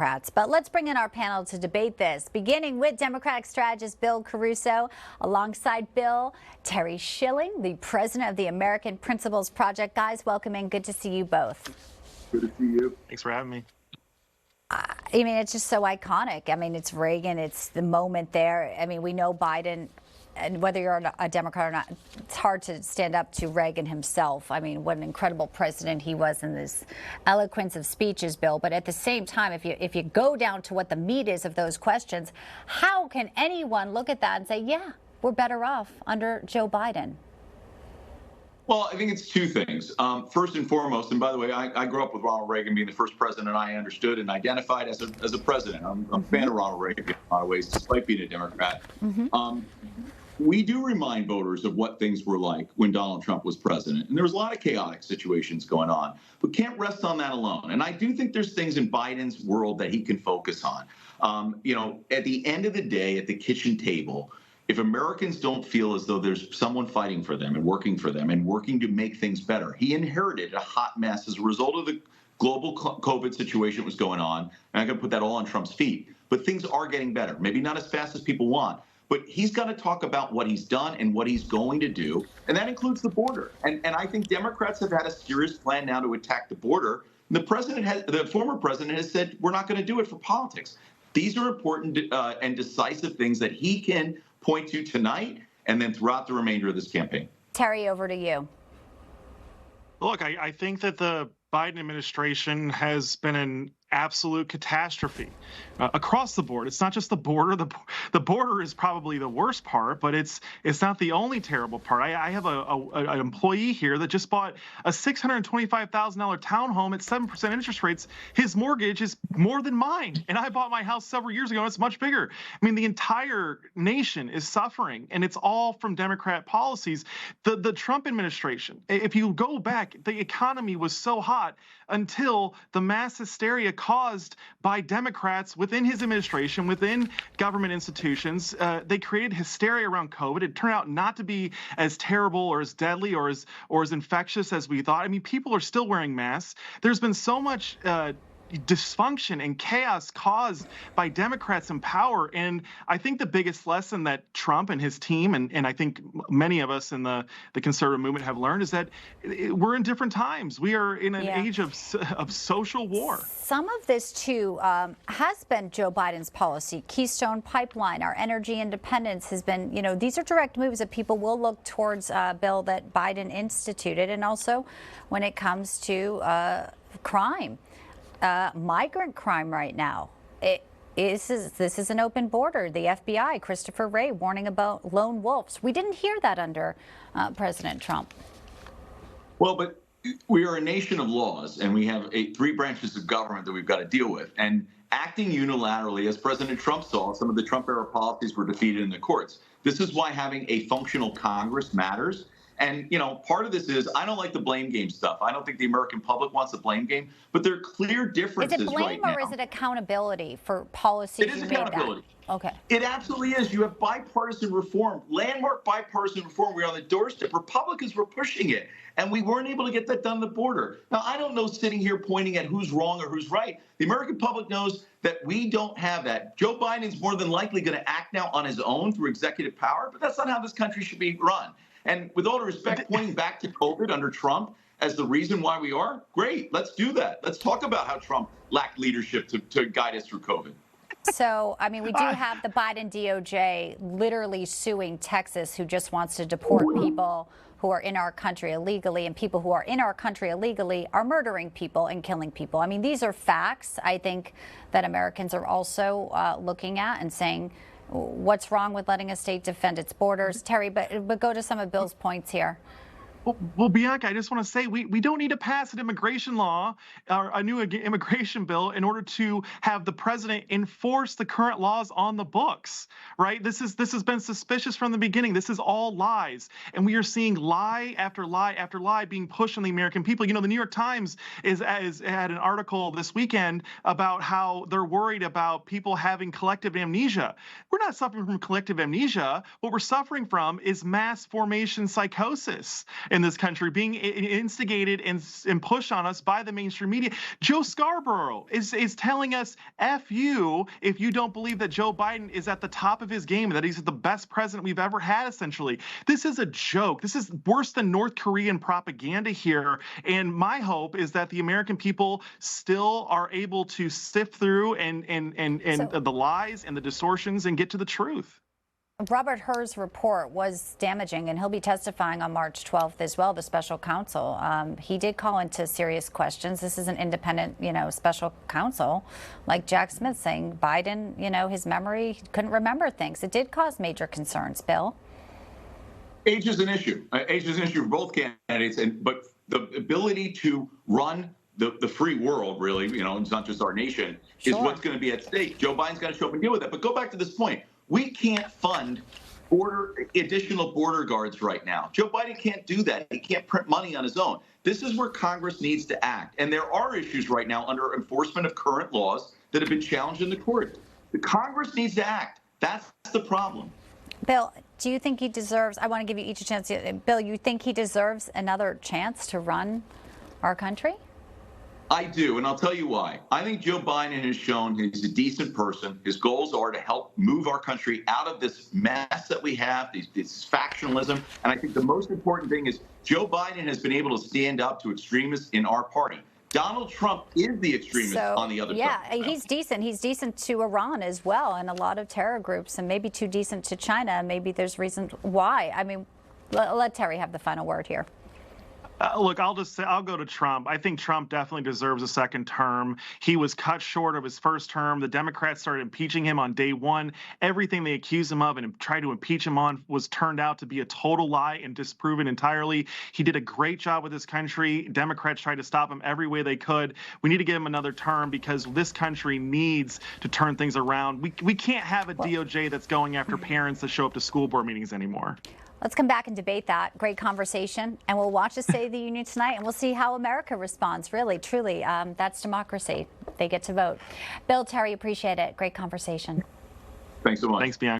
Democrats. But let's bring in our panel to debate this, beginning with Democratic strategist Bill Caruso, alongside Bill, Terry Schilling, the president of the American Principles Project. Guys, welcome in. Good to see you both. Good to see you. Thanks for having me. I mean, it's just so iconic. I mean, it's Reagan. It's the moment there. I mean, we know Biden, and whether you're a Democrat or not, it's hard to stand up to Reagan himself. I mean, what an incredible president he was in this eloquence of speeches, Bill. But at the same time, if you go down to what the meat is of those questions, how can anyone look at that and say, yeah, we're better off under Joe Biden? Well, I think it's two things. First and foremost, and by the way, I grew up with Ronald Reagan being the first president I understood and identified as a president. I'm a fan of Ronald Reagan in a lot of ways, despite being a Democrat. We do remind voters of what things were like when Donald Trump was president. And there was a lot of chaotic situations going on. We can't rest on that alone. And I do think there's things in Biden's world that he can focus on. At the end of the day, at the kitchen table, if Americans don't feel as though there's someone fighting for them and working to make things better, he inherited a hot mess as a result of the global COVID situation that was going on. And I'm going to put that all on Trump's feet. But things are getting better, maybe not as fast as people want. But he's got to talk about what he's done and what he's going to do, and that includes the border. And I think Democrats have had a serious plan now to attack the border. The former president has said we're not going to do it for politics. These are important and decisive things that he can point to tonight and then throughout the remainder of this campaign. Terry, over to you. Look, I think that the Biden administration has been an absolute catastrophe across the board. It's not just the border. The border is probably the worst part, but it's not the only terrible part. I have an employee here that just bought a $625,000 townhome at 7% interest rates. His mortgage is more than mine, and I bought my house several years ago, and it's much bigger. I mean, the entire nation is suffering, and it's all from Democrat policies. The Trump administration, if you go back, the economy was so hot until the mass hysteria caused by Democrats within his administration, within government institutions. They created hysteria around COVID. It turned out not to be as terrible or as deadly or as infectious as we thought. I mean, people are still wearing masks. There's been so much dysfunction and chaos caused by Democrats in power. And I think the biggest lesson that Trump and his team, and I think many of us in the conservative movement have learned, is that we're in different times. We are in an age of social war. Some of this, too, has been Joe Biden's policy. Keystone Pipeline, our energy independence has been, these are direct moves that people will look towards, Bill, that Biden instituted. And also when it comes to crime. Migrant crime right now. This is an open border. The FBI, Christopher Wray, warning about lone wolves. We didn't hear that under President Trump. Well, but we are a nation of laws, and we have three branches of government that we've got to deal with. And acting unilaterally, as President Trump saw, some of the Trump-era policies were defeated in the courts. This is why having a functional Congress matters. And, part of this is I don't like the blame game stuff. I don't think the American public wants the blame game, but there are clear differences right now. Is it blame or is it accountability for policies? It is accountability. Okay. It absolutely is. You have bipartisan reform, landmark bipartisan reform. We're on the doorstep. Republicans were pushing it, and we weren't able to get that done at the border. Now, I don't know sitting here pointing at who's wrong or who's right. The American public knows that we don't have that. Joe Biden's more than likely going to act now on his own through executive power, but that's not how this country should be run. And with all due respect, pointing back to COVID under Trump as the reason why we are, great. Let's do that. Let's talk about how Trump lacked leadership to guide us through COVID. So, I mean, we do have the Biden DOJ literally suing Texas, who just wants to deport people who are in our country illegally, and people who are in our country illegally are murdering people and killing people. I mean, these are facts, I think, that Americans are also looking at and saying, what's wrong with letting a state defend its borders? Terry, but go to some of Bill's points here. Well, Bianca, I just want to say we don't need to pass an immigration law or a new immigration bill in order to have the president enforce the current laws on the books, right? This has been suspicious from the beginning. This is all lies, and we are seeing lie after lie after lie being pushed on the American people. The New York Times had an article this weekend about how they're worried about people having collective amnesia. We're not suffering from collective amnesia. What we're suffering from is mass formation psychosis. in this country being instigated and pushed on us by the mainstream media. Joe Scarborough is telling us, F you, if you don't believe that Joe Biden is at the top of his game and that he's the best president we've ever had, essentially. This is a joke. This is worse than North Korean propaganda here. And my hope is that the American people still are able to sift through and the lies and the distortions and get to the truth. Robert Hur's report was damaging, and he'll be testifying on March 12th as well, the special counsel. He did call into serious questions. This is an independent, special counsel, like Jack Smith saying Biden, his memory couldn't remember things. It did cause major concerns, Bill. Age is an issue. Age is an issue for both candidates, but the ability to run the free world, really, it's not just our nation, is what's going to be at stake. Joe Biden's got to show up and deal with that. But go back to this point. We can't fund additional border guards right now. Joe Biden can't do that. He can't print money on his own. This is where Congress needs to act. And there are issues right now under enforcement of current laws that have been challenged in the courts. The Congress needs to act. That's the problem. Bill, do you think he deserves, I want to give you each a chance. Bill, you think he deserves another chance to run our country? I do, and I'll tell you why. I think Joe Biden has shown he's a decent person. His goals are to help move our country out of this mess that we have, this factionalism. And I think the most important thing is Joe Biden has been able to stand up to extremists in our party. Donald Trump is the extremist on the other side. Yeah, he's decent. He's decent to Iran as well, and a lot of terror groups, and maybe too decent to China. Maybe there's reasons why. I mean, let Terry have the final word here. Look, I'll go to Trump. I think Trump definitely deserves a second term. He was cut short of his first term. The Democrats started impeaching him on day one. Everything they accused him of and tried to impeach him on was turned out to be a total lie and disproven entirely. He did a great job with this country. Democrats tried to stop him every way they could. We need to give him another term because this country needs to turn things around. We can't have a DOJ that's going after parents that show up to school board meetings anymore. Let's come back and debate that. Great conversation. And we'll watch the State of the Union tonight, and we'll see how America responds, really, truly. That's democracy. They get to vote. Bill, Terry, appreciate it. Great conversation. Thanks so much. Thanks, Bianca.